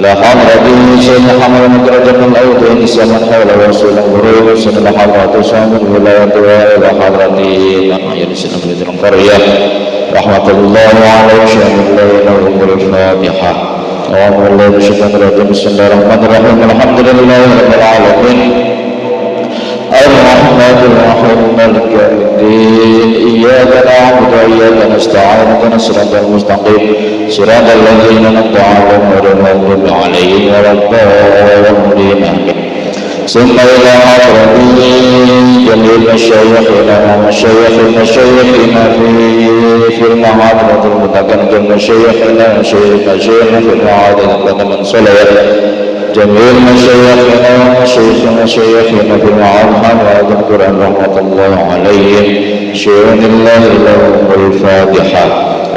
إلى حضرة سيدنا محمد مدرجة من الأودين السماء حول رسول الله سيدنا حضرة سامي الولاية وإلى حضرة من يرسل في القرية رحمة الله عليه شهد الليل والأمور الفاتحة أعوذ بالله من الشيطان الرجيم بسم الله الرحمن الرحيم الحمد لله رب العالمين الرحمن الرحيم مالك يوم الدين إياك نعبد وإياك نستعين اهدنا الصراط المستقيم صراط الذين أنعمت عليهم غير المغضوب عليهم ولا الضالين ثم إلى حضرة جميع مشايخنا ومشايخ مشايخنا في المحاضرة المتقدمة مشايخنا مشايخنا في المحاضرة من صلاه جميع مشايخنا ومشايخنا في المعرفة وهذا القرآن رحمة الله عليهم شهد الله لهم الفاتحة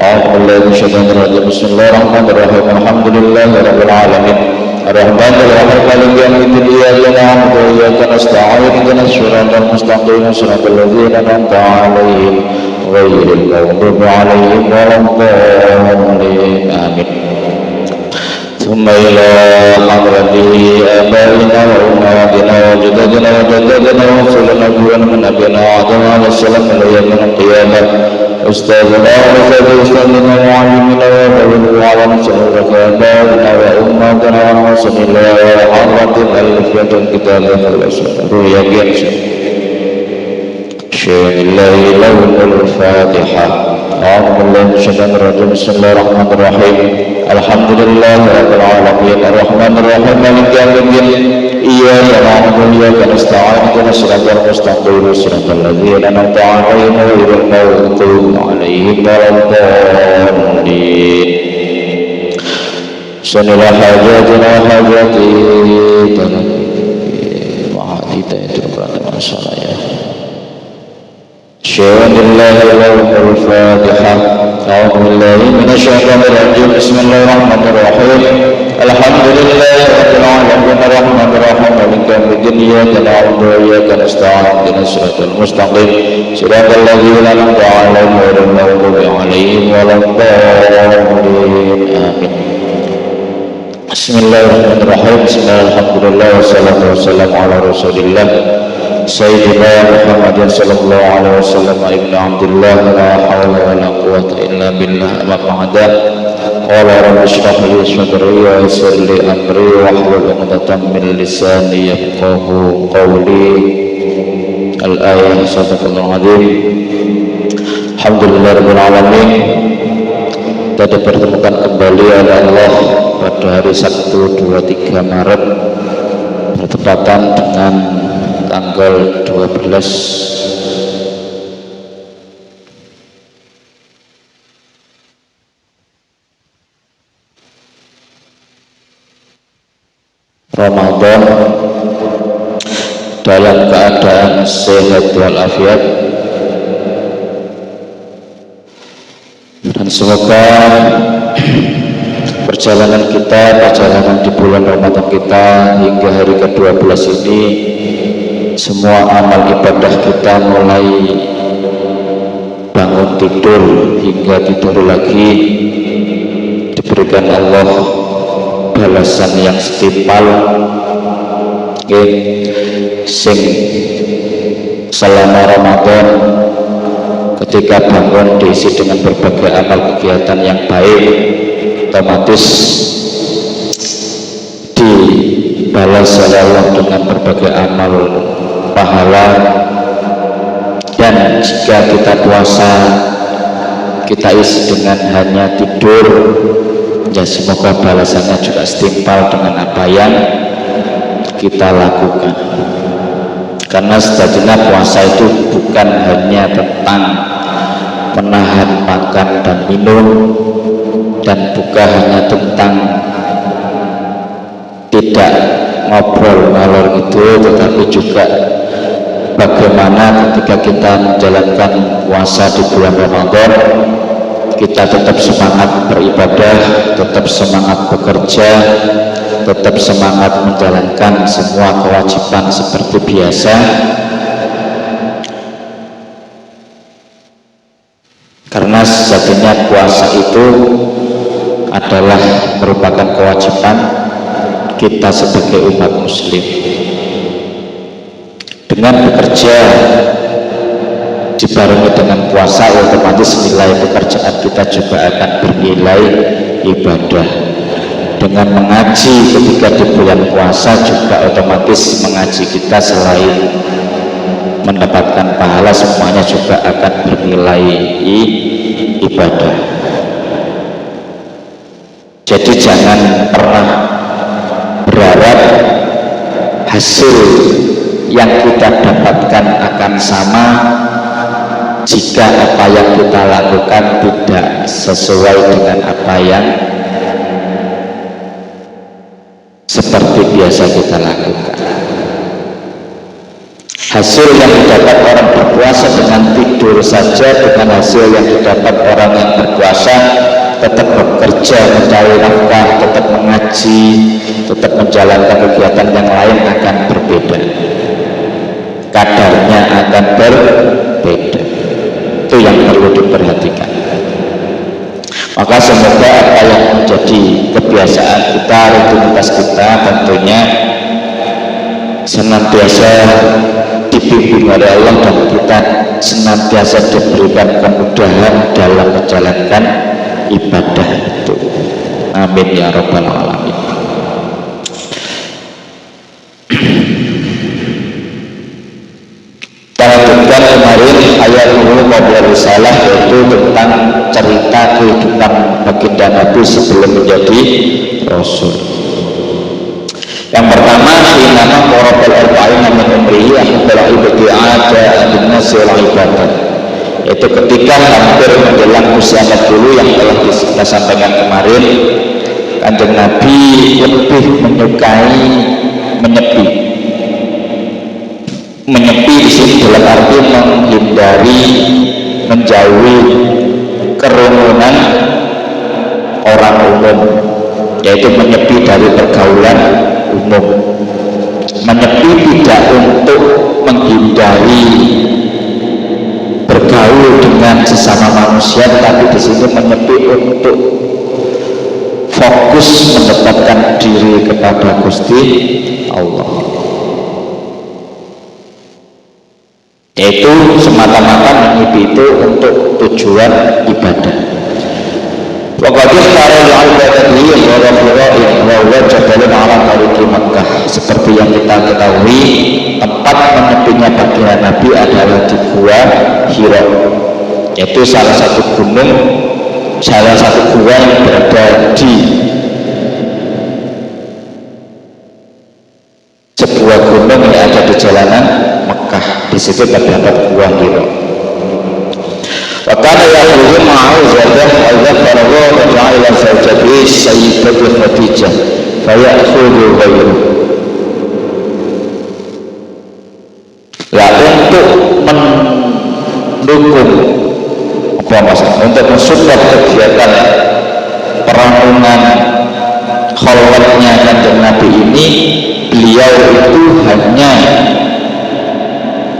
أعوذ بالله من الشيطان الرجيم بسم الله الرحمن الرحيم الحمد لله رب العالمين الرحمن الرحيم مالك يوم الدين إياك نعبد وإياك نستعين اهدنا الصراط المستقيم صراط الذين أنعمت عليهم غير المغضوب عليهم ولا الضالين آمين ثم إلى حضرته آبائنا وأمهاتنا وجدتنا وجدتنا ورسلنا من نبينا آدم عليه السلام إلى يوم القيامة أستاذنا وأستاذنا وعلمنا وأبونا وعلى نسألك آبائنا وأمهاتنا ونوصل إلى حضرة مؤلفة الكتاب يقين شهد الله لهم الفاتحة أعوذ بالله من الشيطان الرجيم بسم الله الرحمن الرحيم الحمد لله رب العالمين الرحمن الرحيم مالك يوم الدين إياك نعبد وإياك نستعين اهدنا الصراط المستقيم صراط الذين أنعمت عليهم غير المغضوب عليهم ولا الضالين سنلا حاجاتنا حاجاتي وحديث masalah ya. Syahadillah lahul fatihah. A'udzu billahi minasyaitonir rajim. Bismillahirrahmanirrahim. Alhamdulillahi rabbil alamin arrahmanir rahim maliki yaumiddin iyyaka na'budu wa iyyaka nasta'in ihdinas siratal mustaqim siratal ladzina an'amta 'alaihim ghairil maghdubi 'alaihim waladdallin. Amin. Bismillahirrahmanirrahim. Bismillahirrahmanirrahim. Wassalatu wassalamu ala Rasulillah Sayyidina Muhammadin sallallahu alaihi wasallam ibnu Abdullah la hawla wa la quwwata illa billah amma ba'da. Qala rabbi shrah li sadri wa yassir li amri wahlul 'uqdatam min lisani yafqahu qawli. Al-ayah sadaqallahul azim. Alhamdulillahirabbil alamin. Kita dipertemukan kembali oleh Allah pada hari Sabtu 23 Maret bertepatan dengan tanggal 12 Ramadan dalam keadaan sehat walafiat, dan semoga perjalanan di bulan Ramadan kita hingga hari ke-12 ini semua amal ibadah kita mulai bangun tidur hingga tidur lagi diberikan Allah balasan yang setimpal. Sing selama Ramadan ketika bangun diisi dengan berbagai amal kegiatan yang baik, otomatis dibalas oleh Allah dengan berbagai amal pahala. Dan jika kita puasa kita isi dengan hanya tidur, ya semoga balasannya juga setimpal dengan apa yang kita lakukan. Karena sejatinya puasa itu bukan hanya tentang menahan makan dan minum, dan bukan hanya tentang tidak ngobrol ngalor itu, tetapi juga bagaimana ketika kita menjalankan puasa di bulan Ramadan kita tetap semangat beribadah, tetap semangat bekerja, tetap semangat menjalankan semua kewajiban seperti biasa. Karena sejatinya puasa itu adalah merupakan kewajiban kita sebagai umat muslim dengan bekerja dibarengi dengan puasa, otomatis nilai pekerjaan kita juga akan bernilai ibadah. Dengan mengaji ketika di bulan puasa juga otomatis mengaji kita selain mendapatkan pahala, semuanya juga akan bernilai ibadah. Jadi jangan pernah berharap hasil yang kita dapatkan akan sama jika apa yang kita lakukan tidak sesuai dengan apa yang seperti biasa kita lakukan. Hasil yang didapat orang berpuasa dengan tidur saja, dengan hasil yang didapat orang yang berpuasa tetap bekerja mencari nafkah, tetap mengaji, tetap menjalankan kegiatan yang lain akan berbeda, kadarnya akan berbeda. Itu yang perlu diperhatikan. Maka semoga apa yang menjadi kebiasaan kita, rutinitas kita tentunya senantiasa dibimbing oleh Allah dan kita senantiasa diberikan kemudahan dalam menjalankan ibadah itu. Amin ya rabbal alamin. Kita lanjutkan kemarin ayat dulu qabla risalah, yaitu tentang cerita kehidupan baginda Nabi sebelum menjadi Rasul. Yang pertama, inama qorabal arba'ina min umrihi akhbara ibti'ada an-nasi wal ibadah, yaitu ketika hampir menjelang usia 40 yang telah kita sampaikan kemarin, Kanjeng Nabi lebih menyukai menyepi di sini dalam arti menghindari, menjauhi kerumunan orang umum, yaitu menyepi dari pergaulan umum. Menyepi tidak untuk menghindari bergaul dengan sesama manusia, tapi di sini menyepi untuk fokus mendekatkan diri kepada Gusti Allah, yaitu semata-mata menyepi itu untuk tujuan ibadah. Waqadil para al-ibadati wa rafi'in wa wajadalun ala tariqi Makkah. Seperti yang kita ketahui, tempat menyepinya baginda Nabi adalah di Gua Hira, yaitu salah satu gua yang berada di sebuah gunung yang ada di jalanan Mekah. Di situ terdapat Gua Hira. Wakana yahudu ma'auzadah Allah faragha wa ja'ala zawjatihi sayyidatu Khadijah fayakhudhu ghairuh. Lah untuk mendukung untuk mensupport kegiatan peranungan khalwatnya Kanjeng Nabi ini, beliau itu hanya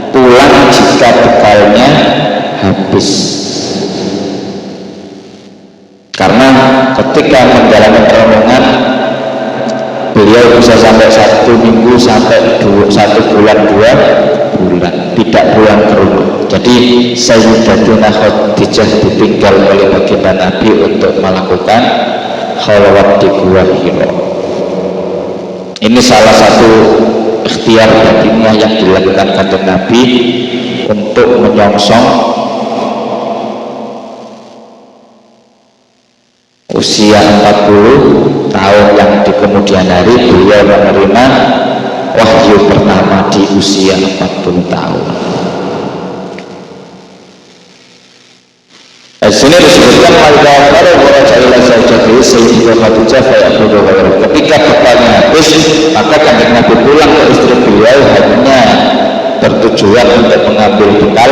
pulang jika bekalnya habis. Karena ketika menjalani perenungan beliau bisa sampai 1 minggu sampai 1 bulan 2 bulan tidak pulang ke rumah. Jadi Sayyidatuna Khadijah ditinggal oleh baginda Nabi untuk melakukan khalwat di Gua Hira. Ini salah satu ikhtiar batinnya yang dilakukan Kanjeng Nabi untuk menyongsong usia 40 tahun yang di kemudian hari beliau menerima wahyu pertama di usia 40 tahun. Di sini disebutkan ketika bekalnya habis, maka Kanjeng Nabi pulang ke istri beliau hanya bertujuan untuk mengambil bekal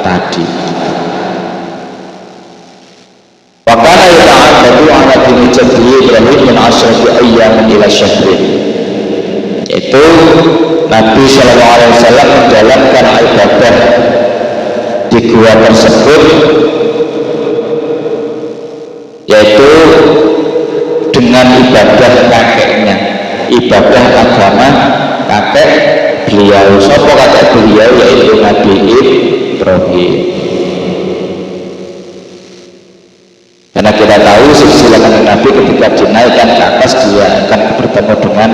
tadi. Wakana yata'abbadu ala dini jadri Ibrahim min asyrati ayyamin ila syahrin, yaitu Nabi SAW menjalankan ibadah di gua tersebut, yaitu dengan ibadah kakeknya. ibadah agama kakek beliau. Sapa kakek beliau? Yaitu Nabi Ibrahim. Karena kita tahu silsilah Nabi ketika dinaikkan ke atas dia akan bertemu dengan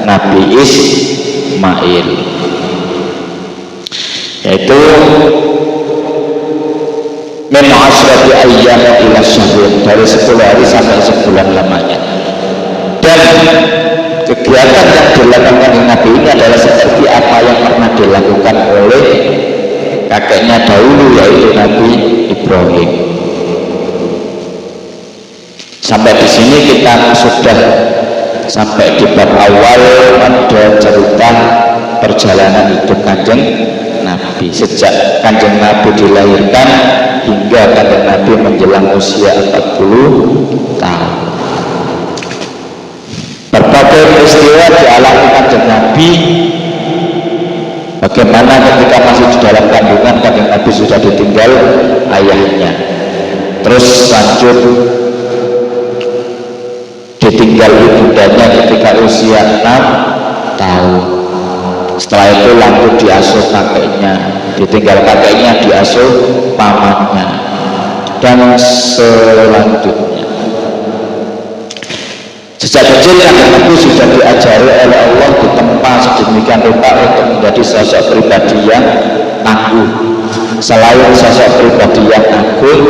Nabi Ismail, yaitu min asrati ayyam ila syahrin, dari 10 hari sampai sebulan lamanya. Dan kegiatan yang dilakukan oleh Nabi ini adalah seperti apa yang pernah dilakukan oleh kakeknya dahulu, yaitu Nabi Ibrahim. Sampai di sini kita sudah sampai di bab awal pada cerita perjalanan hidup Kanjeng Nabi sejak Kanjeng Nabi dilahirkan hingga Kanjeng Nabi menjelang usia 40 tahun. Berbagai peristiwa dialami Kanjeng Nabi. Bagaimana ketika masih di dalam kandungan Kanjeng Nabi sudah ditinggal ayahnya, terus lanjut ditinggal ibundanya ketika usia 6 tahun. Setelah itu lanjut diasuh kakeknya, ditinggal kakeknya, diasuh pamannya, dan selanjutnya. Sejak kecil Kanjeng Nabi sudah diajari oleh Allah ditempa sedemikian rupa untuk menjadi sosok pribadi yang tangguh. Selain sosok pribadi yang agung,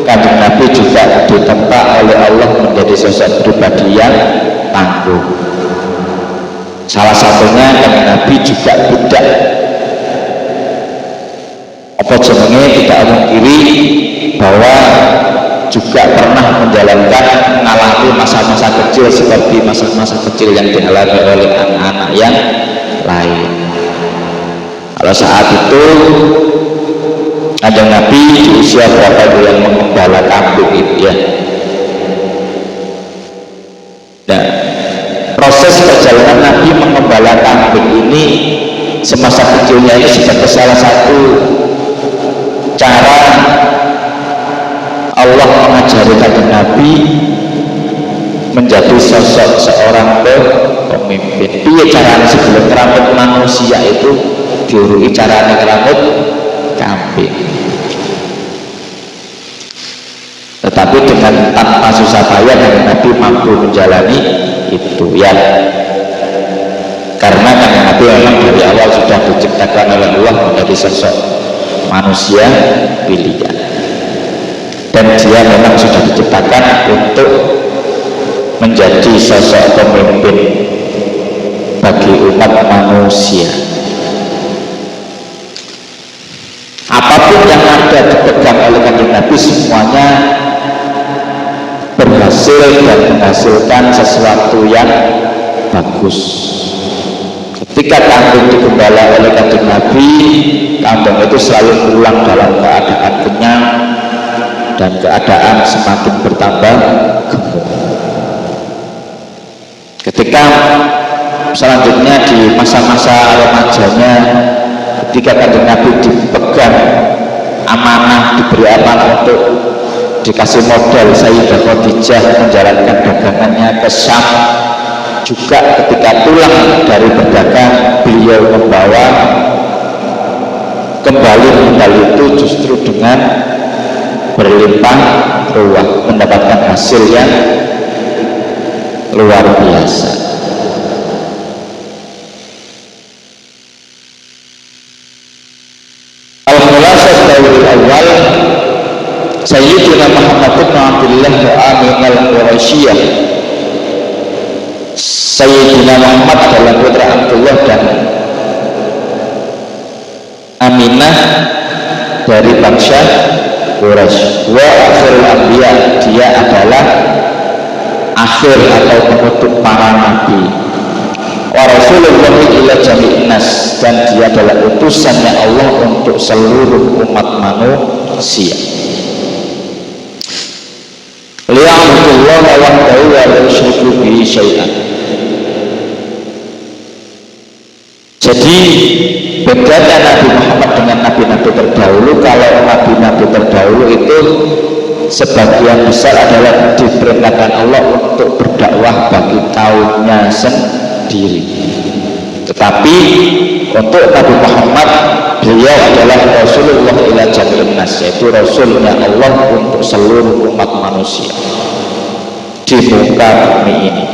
Kanjeng Nabi juga ditempa oleh Allah menjadi sosok pribadi yang tangguh. Salah satunya Kanjeng Nabi juga tidak tidak mengkiri bahwa juga pernah menjalankan mengalami masa-masa kecil seperti masa-masa kecil yang dialami oleh anak-anak yang lain. Kalau saat itu ada Nabi di usia berapa itu yang mengembala kambing itu ya. Nah, proses perjalanan Nabi mengembala kambing ini semasa kecilnya ini sebagai salah satu cara Allah mengajari Kanjeng Nabi menjadi sosok seorang pemimpin. Piye caranya sebelum rambut manusia itu diuruki caranya rambut kambing. Tetapi dengan tanpa susah payah Kanjeng Nabi mampu menjalani itu ya. Karena Kanjeng Nabi memang dari awal sudah diciptakan oleh Allah menjadi sosok manusia pilihan. Dan dia memang sudah diciptakan untuk menjadi sosok pemimpin bagi umat manusia. Apapun yang ada dipegang oleh Kanjeng Nabi semuanya berhasil dan menghasilkan sesuatu yang bagus. Ketika kambing digembala oleh Kanjeng Nabi, kambing itu selalu pulang dalam keadaan kenyang dan keadaan semakin bertambah gemuk. Ketika selanjutnya di masa-masa remajanya, ketika Kanjeng Nabi dipegang amanah, diberi amanah untuk dikasih modal Sayyidah Khadijah menjalankan dagangannya ke Syam, juga ketika pulang dari berdagang beliau membawa kembali modal itu justru dengan berlimpah ruah, mendapatkan hasil yang luar biasa. Al-Khulasah Dawil Awal Sayyidina Muhammad bin Abdullah Mu'amin al-Quraisyiyah. Sayyidina Muhammad adalah putra Abdullah dan Aminah dari bangsa Quraisy. Wa akhirul anbiya, dia adalah akhir atau penutup para nabi. Wa rasulullah ila jami'in nas, dan dia adalah utusannya Allah untuk seluruh umat manusia. Liya'budullah wahdahu wa la yusyriku bihi syai'an. Jadi bedanya Nabi Muhammad dengan nabi-nabi terdahulu, kalau nabi-nabi terdahulu itu sebagian besar adalah diperintahkan Allah untuk berdakwah bagi kaumnya sendiri. Tetapi untuk Nabi Muhammad, beliau adalah Rasulullah ila jami'in nas, yaitu Rasulnya Allah untuk seluruh umat manusia di muka bumi ini.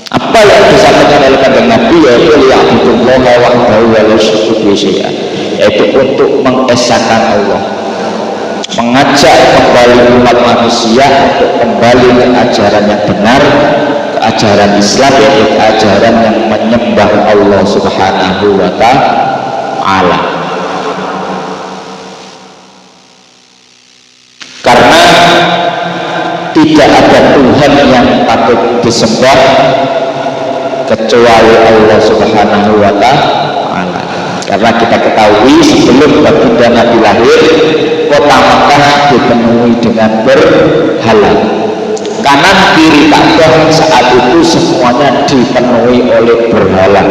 Apa yang disampaikan oleh kanjeng Nabi yaitu liya'budullaha wahdahu wa la yusyriku bihi syai'an, yaitu untuk mengesahkan Allah, mengajak kembali umat manusia untuk kembali ke ajaran yang benar, ke ajaran Islam, yaitu ajaran yang menyembah Allah Subhanahu wa ta'ala. Karena tidak ada Tuhan yang patut disembah kecuali Allah Subhanahu wa ta'ala. Karena kita ketahui sebelum baginda Nabi lahir, kota Makkah dipenuhi dengan berhala. Kanan kiri Ka'bah saat itu semuanya dipenuhi oleh berhala.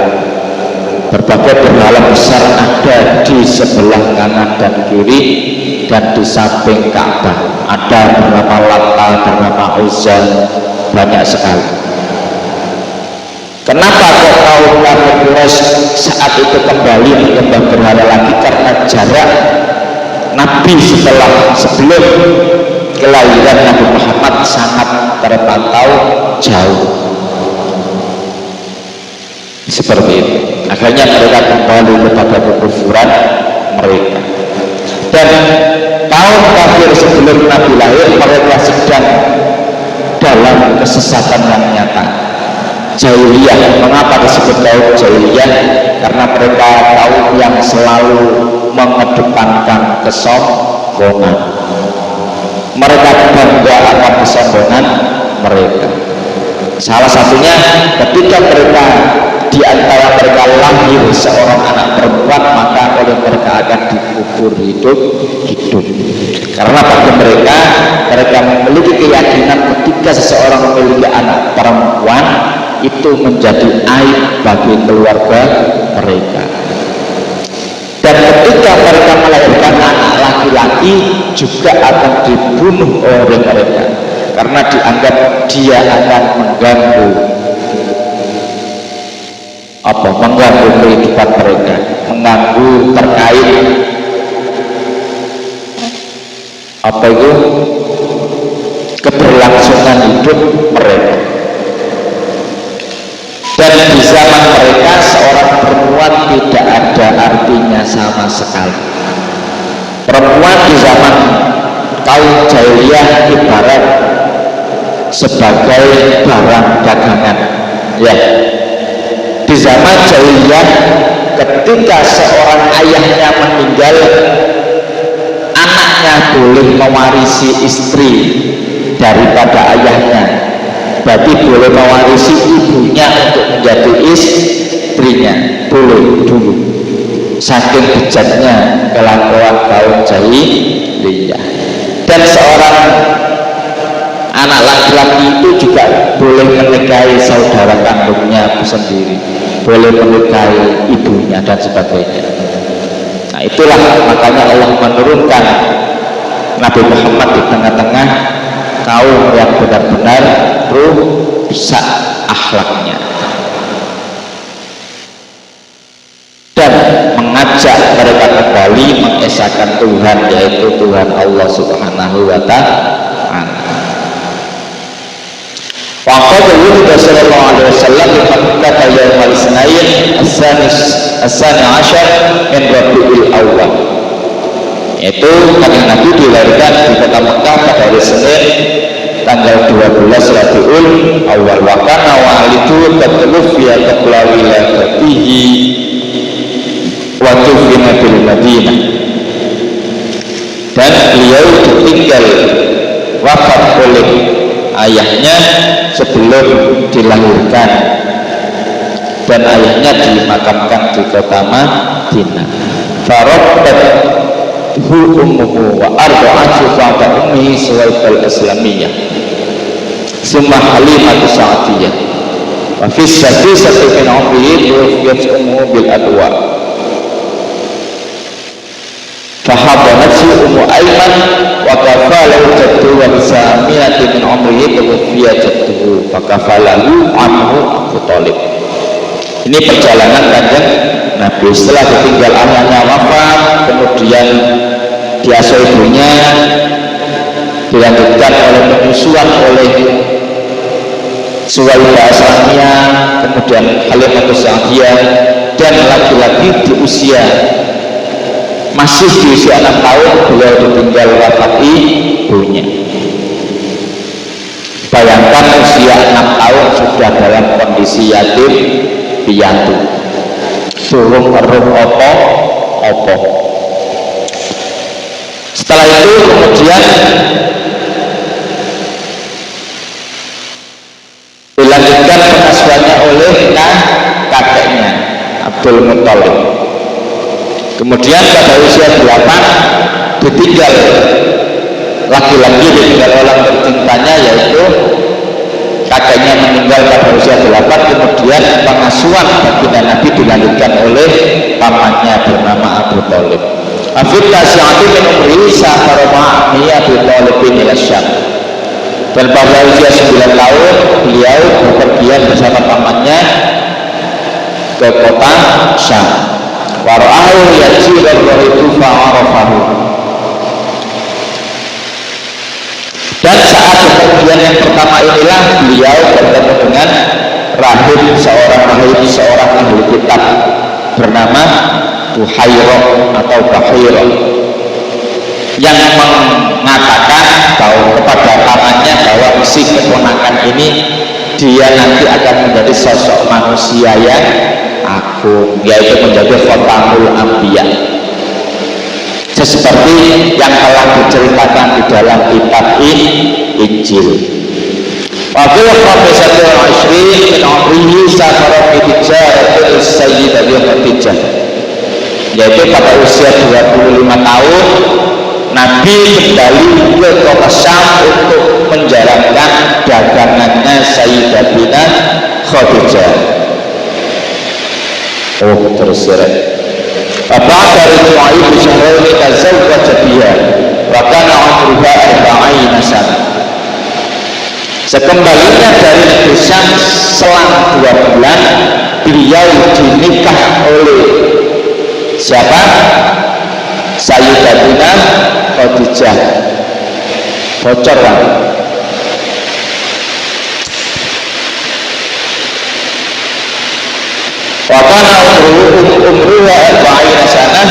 Berbagai berhala besar ada di sebelah kanan dan kiri dan di samping Ka'bah. Ada bernama Lata, bernama Uzza, banyak sekali. Kenapa kok kaum kafir Quraisy saat itu kembali menyembah berhala lagi? Karena jarak Nabi sebelum kelahiran Nabi Muhammad sangat terpantau jauh. Seperti itu. Akhirnya mereka kembali kepada kekufuran mereka. Dan kaum kafir sebelum Nabi lahir, mereka sedang dalam kesesatan yang nyata. Jahiliyah. Mengapa disebut kaum jahiliyah? Karena mereka kaum yang selalu mengedepankan kesombongan. Mereka bangga akan kesombongan mereka. Salah satunya ketika mereka di antara mereka lahir seorang anak perempuan, maka oleh mereka akan dikubur hidup. Karena bagi mereka memiliki keyakinan ketika seseorang memiliki anak perempuan itu menjadi aib bagi keluarga mereka. Dan ketika mereka melahirkan anak laki-laki juga akan dibunuh oleh mereka karena dianggap dia akan mengganggu kehidupan mereka, mengganggu terkait keberlangsungan hidup mereka. Dan di zaman mereka seorang perempuan tidak ada artinya sama sekali. Perempuan di zaman kaum jahiliyah ibarat sebagai barang dagangan. Ya, di zaman jahiliyah ketika seorang ayahnya meninggal, anaknya boleh mewarisi istri daripada ayahnya. Berarti boleh mewarisi ibunya untuk menjadi istrinya, boleh dulu. Saking bejatnya kelakuan kaum jahiliyah. Dan seorang anak laki-laki itu juga boleh menikahi saudara kandungnya sendiri, boleh menikahi ibunya dan sebagainya. Nah, itulah makanya Allah menurunkan Nabi Muhammad di tengah-tengah kaum yang benar-benar rusak akhlaknya dan mengajak mereka kembali mengesahkan Tuhan, yaitu Tuhan Allah Subhanahu wa ta'ala. Waqad wulida sallallahu alaihi wasallam di Makkah yaumal Isnain as-sani asyar min Rabiul Awwal, yaitu kanjeng Nabi dilahirkan di kota Mekah pada hari Senin tanggal 12 Rabiul Awal. Wa kana walidu tatlufiya qabla wiladatihi wa tufina bil Madinah, dan beliau ditinggal wafat oleh ayahnya sebelum dilahirkan, dan ayahnya dimakamkan di kota Madinah. Faraddat ummuhu wa arba'atu ba'da ummihi Suwaibal Islamiyah summa Halimatu Sa'diyah wa fi sadisati min umrihi tuwfiyat ummuhu bil adwa. fahabanat si Ummu Aiman wa kafalahu jaddu wa bisaminati min umrihi tuwfiya jadduhu fakafalahu anhu Abu Thalib. Ini perjalanan Kanjeng Nabi setelah ditinggal anaknya wafat, kemudian diasuh ibunya, dilanjutkan oleh penyusuan oleh Suwaidah Aslamiyah, kemudian Halimatus Sa'diyah, dan lagi-lagi di usia masih di usia 6 tahun beliau ditinggal wafat ibunya. Bayangkan usia 6 tahun sudah dalam kondisi yatim piatu, durung eruh opo. Setelah itu kemudian dilanjutkan pengasuhannya oleh kakeknya Abdul Muthalib. Kemudian pada usia 8 ditinggal laki-laki, ditinggal orang tercintanya, yaitu kakeknya meninggal pada usia 8. Kemudian pengasuhan baginda Nabi dilanjutkan oleh pamannya bernama Abu Thalib. Afidna Sa'ati min umri safar ma'ami Abu Thalibin ila Syam. Dan pada usia 9 tahun beliau bepergian bersama pamannya ke kota Syam. Wara'ahu yajir al-rahidu fa'arafahu. Dan saat kemudian yang pertama inilah beliau bertemu dengan seorang ahli kitab bernama Buhairah atau Bahirah, yang mengatakan bahwa kepada pamannya bahwa si keponakan ini dia nanti akan menjadi sosok manusia yang agung, yaitu menjadi Khatamul Anbiya, seperti yang telah diceritakan di dalam kitab Injil. Wakil Khamisatul Ashrin min umrihi safara bi tijaratil Sayyidah Khadijah, yaitu pada usia 25 tahun Nabi kembali ke kota Syam untuk menjalankan dagangannya Sayyidatina Khadijah. Tersirat Bapak dari Mu'ayyid Bishahroni tazawwaja biha wa kana umruha 40 sana. Sekembalinya dari negeri Syam selang 2 bulan beliau dinikah oleh siapa? Sayyidatina Khadijah. Bocor kan? Wakana umruha 40 sanah,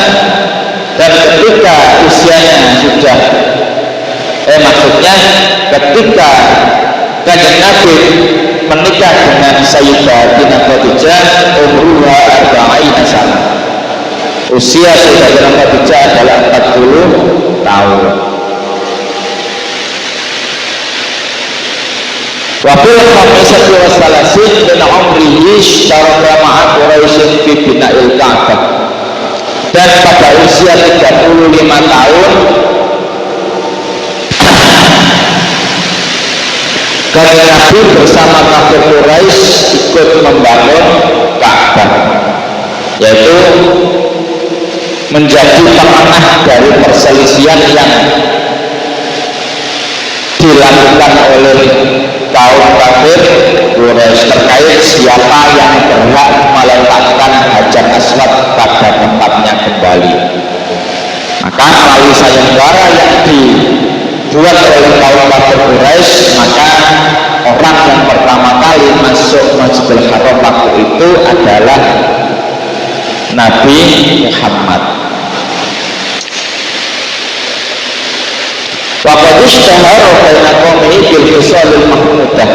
dan ketika usianya sudah maksudnya ketika Kanjeng Nabi menikah dengan Sayyidatina Khadijah, umruha 40 sanah, usia Sayyidatina Khadijah adalah 40 tahun. Wabil khamisati wa salasin min umrihi syaraka ma'a Quraisyin fi bina'il Ka'bah. Dan pada usia 35 tahun Kanjeng Nabi bersama kafir Quraisy ikut membangun Ka'bah, yaitu menjadi penengah dari perselisihan yang dilakukan oleh kaum kafir Quraisy terkait siapa yang berhak meletakkan Hajar Aswad pada tempatnya kembali. Maka melalui sayembara yang dibuat oleh kaum kafir Quraisy, maka orang yang pertama kali masuk Masjidil Haram waktu itu adalah Nabi Muhammad. Waqad ishtahara baina qaumihi bil khisalil mahmudah.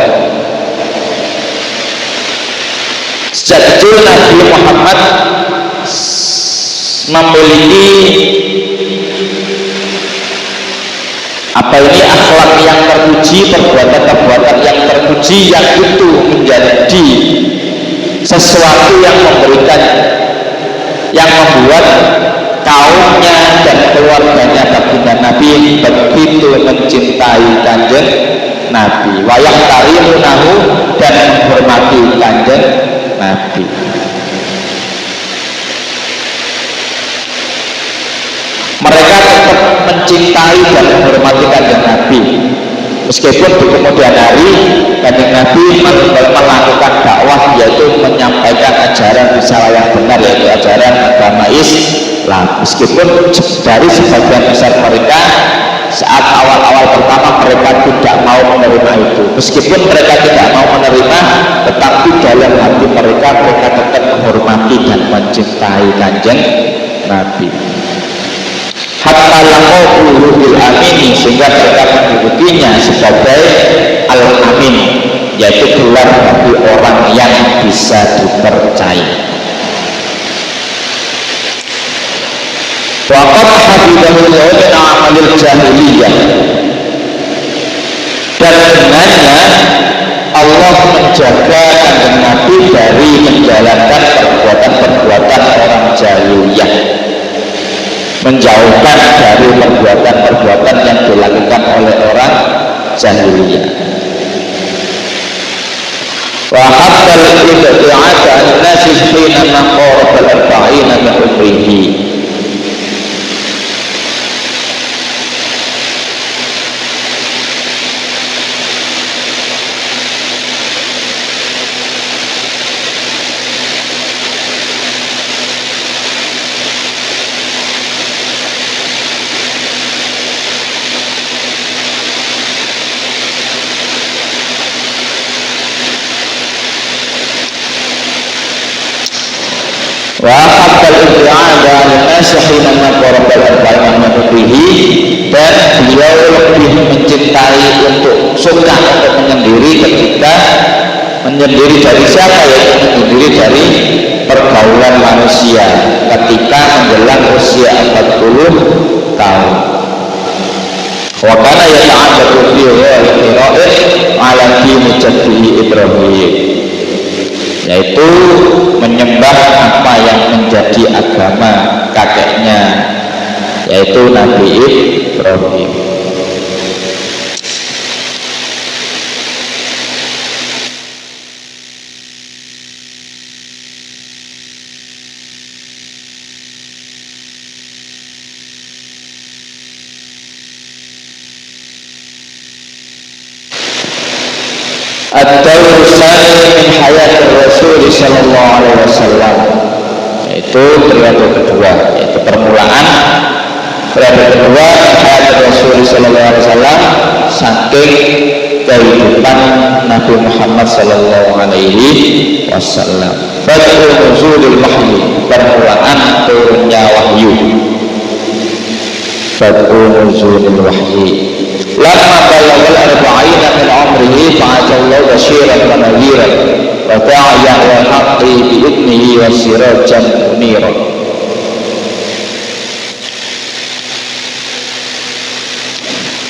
Sejak itu Nabi Muhammad memiliki akhlak yang terpuji, perbuatan-perbuatan yang terpuji, yang itu menjadi sesuatu yang membuat kaumnya dan keluarganya baginda Nabi begitu mencintai Kanjeng Nabi, wayah tarimunahu, dan menghormati Kanjeng Nabi. Mereka mencintai dan menghormati kanjeng Nabi. Meskipun di kemudian hari kanjeng Nabi melakukan dakwah, yaitu menyampaikan ajaran risalah yang benar, yaitu ajaran agama Islam. Meskipun dari sebagian besar mereka saat awal-awal pertama mereka tidak mau menerima itu. Meskipun mereka tidak mau menerima, tetapi dalam hati mereka tetap menghormati dan mencintai kanjeng Nabi. Hatta laqahu bil amini, sehingga mereka menyebutinya sebagai al-amin, yaitu gelar bagi orang yang bisa dipercaya. Waqad hafidhahullah min amalil jahiliyah, dan dengannya Allah menjaga kanjeng Nabi dari menjalankan perbuatan-perbuatan orang jahiliyah, menjauhkan dari perbuatan-perbuatan yang dilakukan oleh orang jahiliyah. Wa hatta al-ibti'ad an-nasi hina naqara al-arba'ina min umrihi. Wa habbal ibti'ada an-nas hina naqara al-arba'in min umrihi, dan beliau lebih mencintai untuk suka untuk menyendiri ketika menyendiri dari siapa, yaitu menyendiri dari pergaulan manusia ketika menjelang usia 40 tahun. Wa kana yata'abbadu fi al-qira'ah ala dini jaddihi Ibrahim, yaitu menyembah apa yang menjadi agama kakeknya, yaitu Nabi Ibrahim. Ad-dawr tsani min hayat Rasul sallallahu alaihi wasallam, yaitu periode kedua, yaitu permulaan periode kedua hayat Rasul sallallahu alaihi wasallam saking kehidupan Nabi Muhammad sallallahu alaihi wasallam. Bad'u nuzulil wahyi, permulaan turunnya wahyu. Bad'u nuzulil wahyi. Lama balaghal arba'ina min umrihi fa'atallahu basyiran wa nadhiran wa da'iyan wa haqqi bi'idnihi wa sirajan muniran.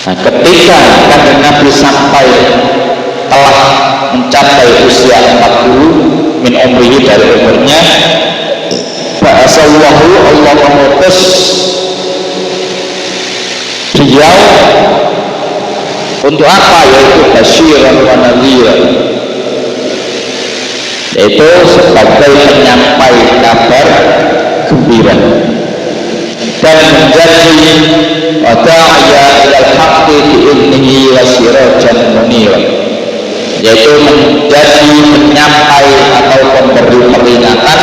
Nah, ketika kanjeng Nabi sampai telah mencapai usia 40 min umrihi, dari umurnya, ba'asallahu, Allah mengutus beliau untuk apa? Yaitu basyiran wa nadhiran, yaitu sebagai penyampai kabar gembira dan menjadi wada'ya ilal haqqi bi'idnihi wa sirajan muniran, yaitu menjadi penyampai atau pemberi peringatan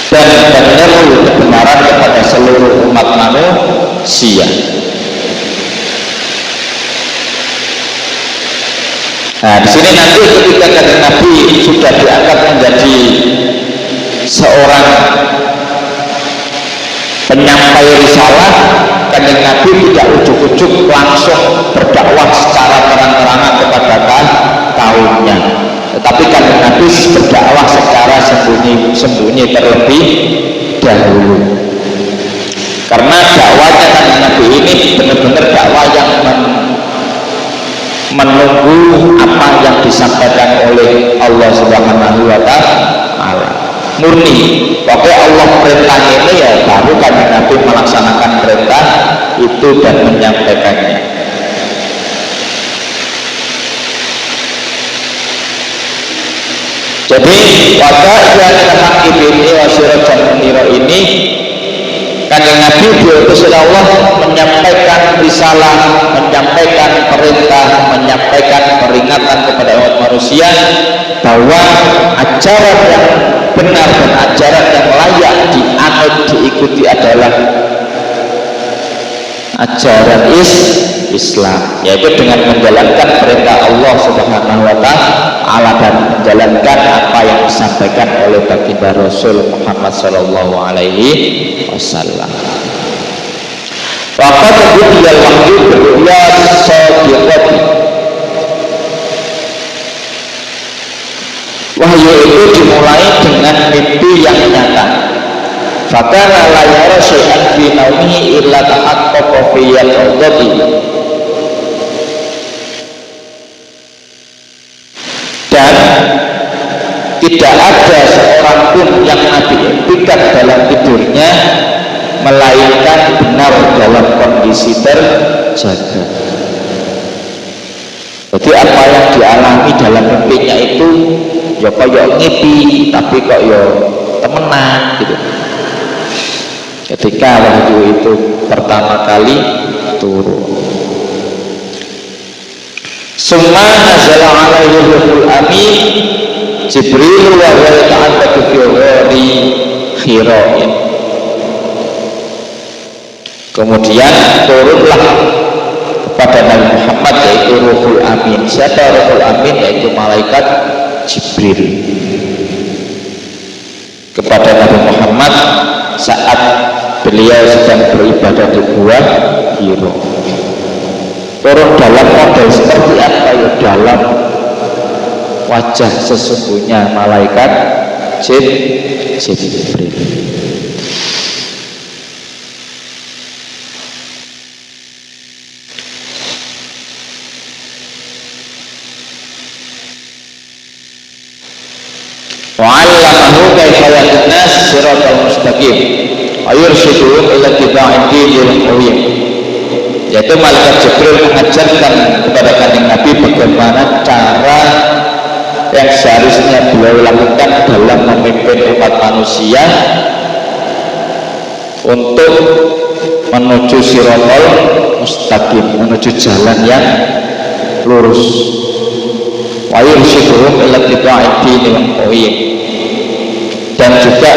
dan penyeru kebenaran kepada seluruh umat manusia. Nah, di sini nanti ketika kanjeng Nabi sudah diangkat menjadi seorang penyampai risalah, kanjeng Nabi tidak ujuk-ujuk langsung berdakwah secara terang-terangan kepada kaumnya, tetapi kanjeng Nabi berdakwah secara sembunyi-sembunyi terlebih dahulu. Karena dakwahnya kanjeng Nabi ini benar-benar dakwah yang menunggu apa yang disampaikan oleh Allah Subhanahu wa Ta'ala, murni pokoknya Allah perintah ini, ya baru kanjeng Nabi melaksanakan perintah itu dan menyampaikannya. Jadi pada yang hakim ini wasirajan munira ini, Kanjeng Nabi diutus oleh Allah menyampaikan risalah, menyampaikan perintah, menyampaikan peringatan kepada umat manusia bahwa ajaran yang benar dan ajaran yang layak dianut diikuti adalah ajaran Islam, yaitu dengan menjalankan perintah Allah Subhanahu wa Ta'ala dan menjalankan apa yang disampaikan oleh baginda Rasul Muhammad sallallahu alaihi wasallam. Waqad budiyal wahyu berruya shadiqati. Wahyu itu dimulai dengan mimpi yang nyata. Fakana la yara syai'an fi naumihi illa tahaqqaqa fi yaqadati. Dan tidak ada seorang pun yang Nabi impikan dalam tidurnya melainkan benar dalam kondisi terjaga. Jadi apa yang dialami dalam mimpinya itu ya kayak ngipi tapi kok ya temenan gitu. Ketika wahyu itu pertama kali turun, summa nazala alaihi ruhul amin Jibril wa huwa ta'addadu fi ghari Hira'in. Kemudian turunlah kepada Nabi Muhammad yaitu ruhul amin. Siapa ruhul amin? Yaitu malaikat Jibril kepada Nabi Muhammad saat beliau sedang beribadah di gua Hiro. Turun dalam model seperti apa? Ya dalam wajah sesungguhnya malaikat Jibril. Wa'allamahu kaifa yahdinas siratal mustaqim ayurshiduhum ila tiba'id dinil qayyim. Yaitu malaikat Jibril mengajarkan kepada kanjeng Nabi bagaimana cara yang seharusnya beliau lakukan dalam memimpin umat manusia untuk menuju siratal mustaqim, menuju jalan yang lurus. Wa yurshiduhum ila tiba'id dinil qayyim. Dan juga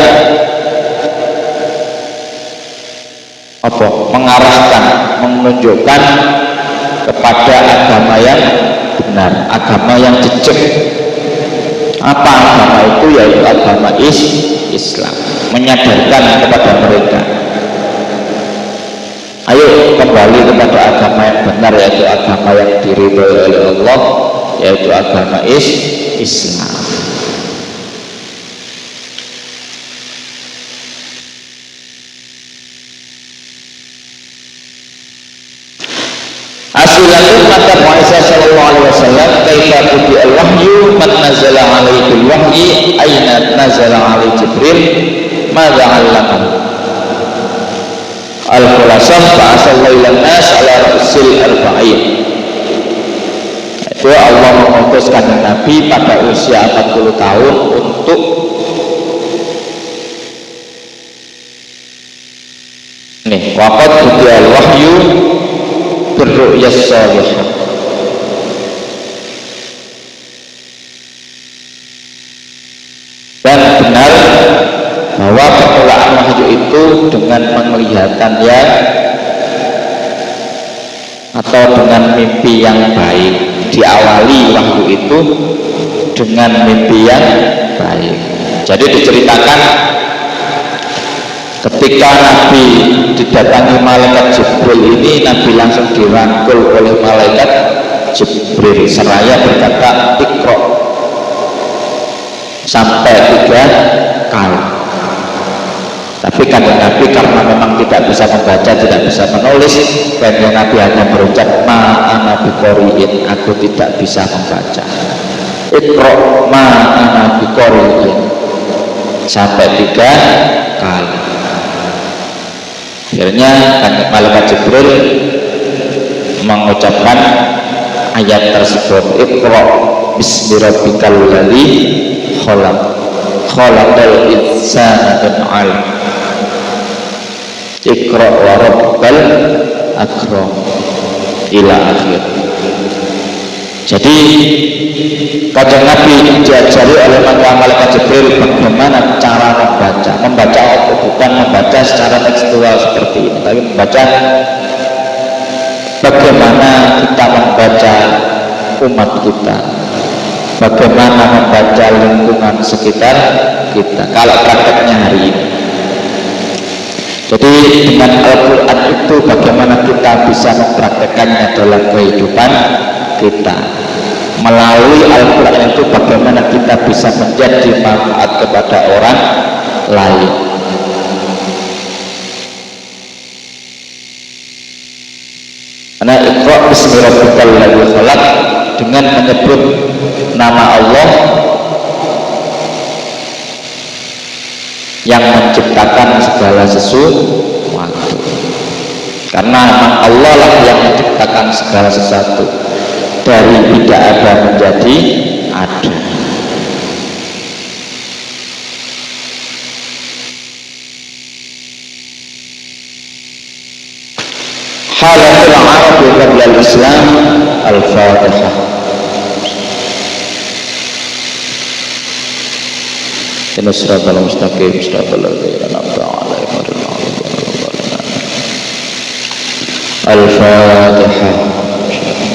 mengarahkan, menunjukkan kepada agama yang benar, agama yang jejak. Apa agama itu? Yaitu agama Islam. Menyadarkan kepada mereka, ayo kembali kepada agama yang benar, yaitu agama yang diridhoi oleh Allah, yaitu agama Islam. Asilatul mata Muhammad sallallahu alaihi wasallam kaifa budi al-wahyu man nazala alaihi al-wahyi aina nazala alaihi Jibril madza 'allama al-khulasah ba'asallahu ilan nas ala rasul arba'in. Itu Allah mengutuskan Nabi pada usia 40 tahun untuk waqad budi al-wahyu berru'yah salihah. Dan benar bahwa permulaan wahyu itu dengan penglihatan yang atau dengan mimpi yang baik. Diawali wahyu itu dengan mimpi yang baik. Jadi diceritakan ketika Nabi didatangi malaikat Jibril ini, Nabi langsung dirangkul oleh malaikat Jibril seraya berkata Iqra sampai 3 kali. Tapi kanjeng Nabi karena memang tidak bisa membaca, tidak bisa menulis, kanjeng Nabi hanya berucap ma'ana biqori'in, aku tidak bisa membaca. Iqra ma'ana biqori'in sampai 3 kali. Akhirnya malaikat Jibril mengucapkan ayat tersebut, Iqra bismi rabbikal ladzi khalaq khalaqal insana min 'alaq. Iqra wa rabbal akram ila akhir. Jadi Kanjeng Nabi diajari oleh malaikat Jibril bagaimana cara membaca bukan membaca secara tekstual seperti ini, tapi membaca bagaimana kita membaca umat kita, bagaimana membaca lingkungan sekitar kita kalau prakteknya hari ini. Jadi dengan Al-Quran itu bagaimana kita bisa mempraktekannya dalam kehidupan kita. Melalui Al-Quran itu bagaimana kita bisa menjadi manfaat kepada orang lain. Karena Iqra bismi rabbikal ladzi khalaq, dengan menyebut nama Allah yang menciptakan segala sesuatu. Karena memang Allah lah yang menciptakan segala sesuatu, dari tidak ada menjadi ada. Halatul Arab qabla al-Islam. Al-Fatihah. Inna siratal mustaqim siratal ladzina an'amta 'alaihim ghairil maghdubi 'alaihim. Al-Fatihah.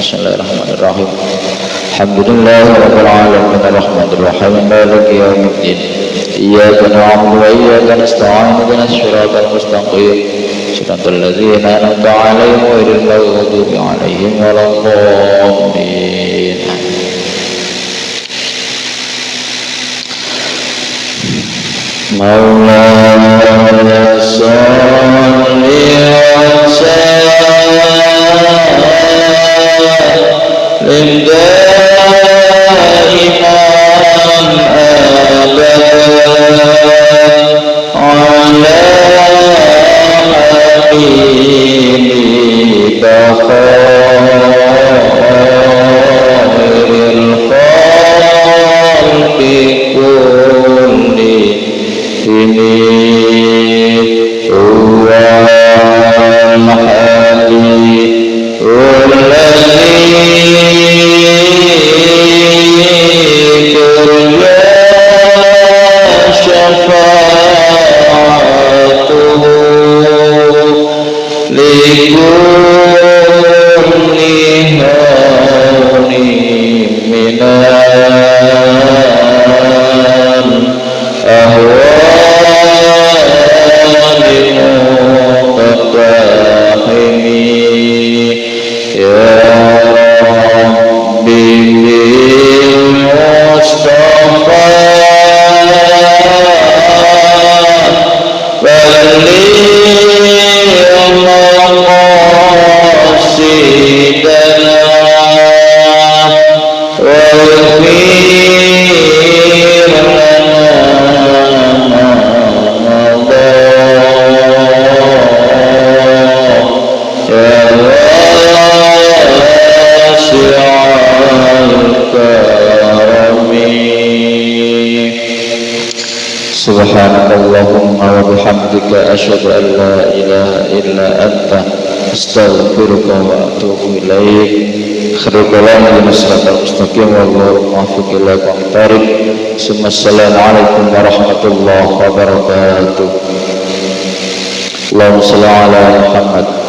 Bismillahirrahmanirrahim. Alhamdulillahirabbil alamin arrahmanir rahim maliki yaumiddin. Iyyaka na'budu wa iyyaka nasta'in ihdinas siratal mustaqim siratal ladzina an'amta 'alaihim ghairil maghdubi 'alaihim waladdallin. Maulana sholli wa sallim daiman abadan ala habibika khairil khalqi ini huwa al-hadiyul ladzi turja syafa'atuhu likulli hawni minan ahwa Subhanakallahumma wa bihamdika asyhadu an la ilaha illa anta astaghfiruka wa atubu ilaik. Khairu kalam siratal mustaqim wallahu muwaffiq ila aqwamit thariq. Assalamualaikum warahmatullahi wabarakatuh. Allahumma shalli ala Muhammad